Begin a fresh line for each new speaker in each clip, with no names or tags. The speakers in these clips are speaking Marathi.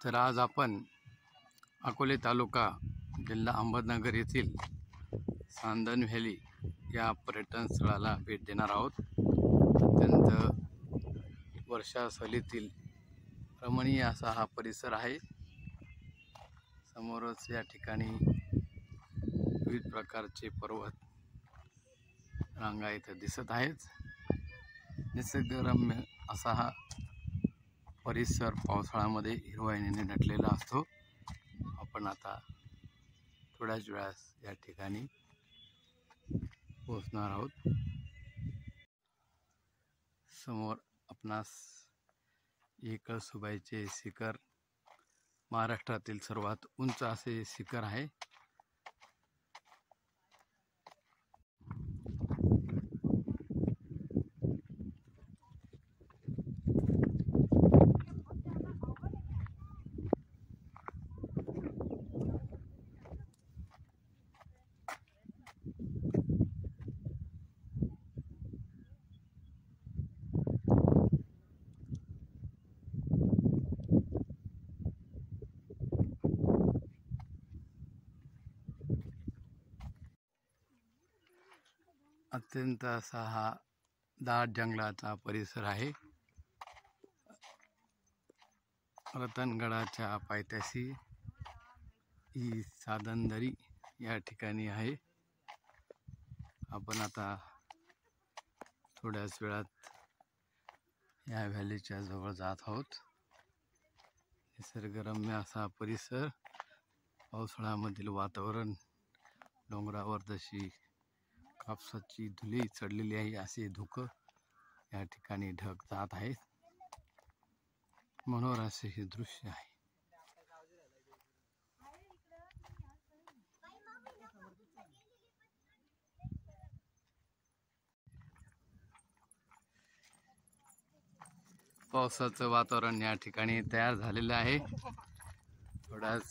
तर आज आपण अकोले तालुका जिल्हा अहमदनगर येथील सांदन व्हॅली या पर्यटन स्थळाला भेट देणार आहोत। अत्यंत वर्षा सहलीतील रमणीय असा हा परिसर आहे। समोरच या ठिकाणी विविध प्रकारचे पर्वत रांगा इथे दिसत आहेत। निसर्गरम्य असा हा परिसर पावसाळ्यामध्ये हिरवाईने नटलेला असतो। आपण आता थोड्याच वेळात या ठिकाणी पोहोचणार आहोत। समोर आपणास कळसुबाईचे शिखर महाराष्ट्रातील सर्वात उंच असे शिखर आहे। अत्यंत असा हा दाट जंगलाचा परिसर आहे। रतनगडाच्या पायथ्याशी ही सादनदरी या ठिकाणी आहे। आपण आता थोड्याच वेळात या व्हॅलीच्या जवळ जात आहोत। निसर्गरम्य असा परिसर, पावसाळ्यामधील वातावरण, डोंगरावर जशी कापसाची धुळी चढलेली आहे असे धुकं या ठिकाणी ढग जात आहेत। मनोहर असे हे दृश्य आहे। पावसाचं वातावरण या ठिकाणी तयार झालेलं आहे। थोड्याच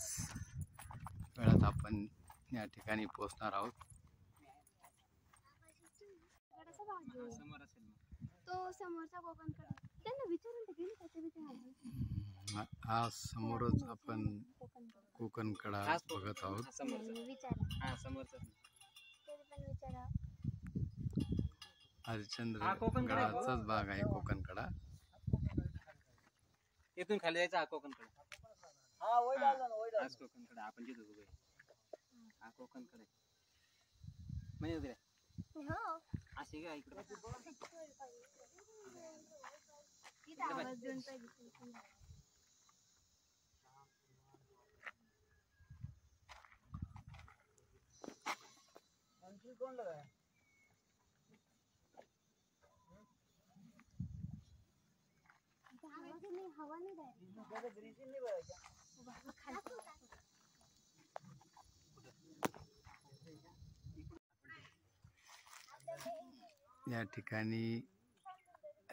वेळात आपण या ठिकाणी पोहोचणार आहोत। हा समोरच आपण कोकणकडा बघत आहोत। हरिश्चंद्र गडाचाच भाग आहे कोकणकडा।
इथून खाली जायचं हा कोकणकडा। हाच कोकणकडा आपण जिथं उभे हा कोकणकडा म्हणजे उभे असे का इकडे कोण लगाया हवा नहीं
या ठिकाणी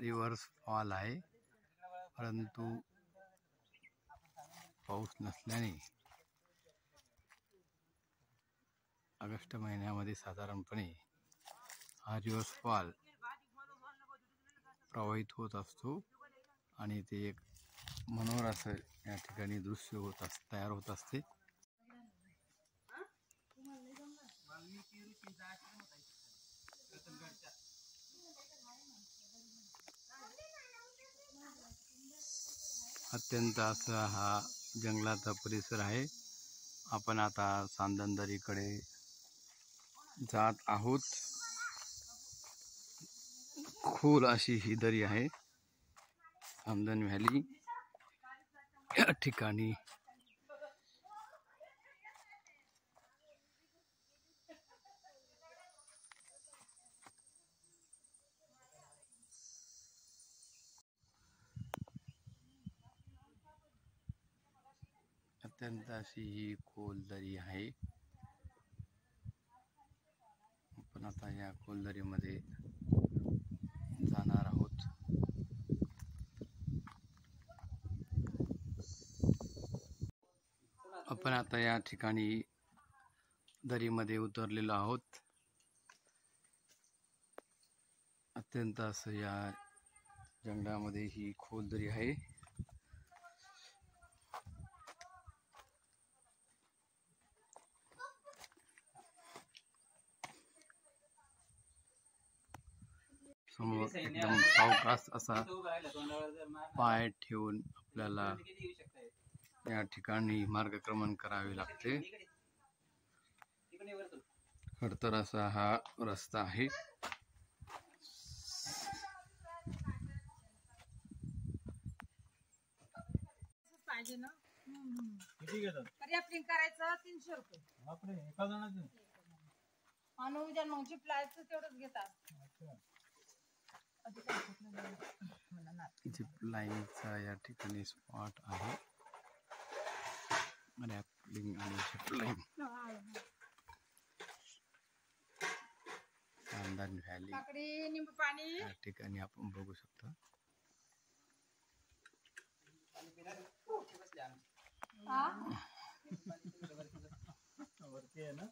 रिव्हर्स फॉल आहे, परंतु पाऊस नसल्याने ऑगस्ट महिन्यामध्ये साधारणपणे हा रिव्हर्स फॉल प्रवाहित होत असतो आणि ते एक मनोहर असं या ठिकाणी दृश्य तयार होत असते। अत्यंत असा हा जंगलाचा परिसर आहे। आपण आता सांदनदरीकडे जात आहोत। खोल अशी ही दरी आहे सांदन व्हॅली या ठिकाणी। अत्यंत अशी ही खोल दरी आहे। आपण आता या खोल दरीमध्ये जाणार आहोत। आपण आता या ठिकाणी दरीमध्ये उतरलेलो आहोत। अत्यंत असं या जंगलामध्ये ही खोल दरी आहे। समोर एकदम सावकाश असा पाय ठेवून आपल्याला या ठिकाणी मार्गक्रमण करावे लागते. खडतर असा हा रस्ता आहे.
पाहिजे ना. किती घेतात? पर्याप्लिंग करायचं 300 रुपये. बापरे, एका जणाचं? आणि उद्या मग जिपलायचं तेवढंच घेतात.
झिप लाईनचा या ठिकाणी स्पॉट आहे. रॅपलिंग आणि झिप लाईन. कांदान व्हॅली
काकडी, निंबू पाणी.
या ठिकाणी आपण बघू शकता.
वरती आहे ना.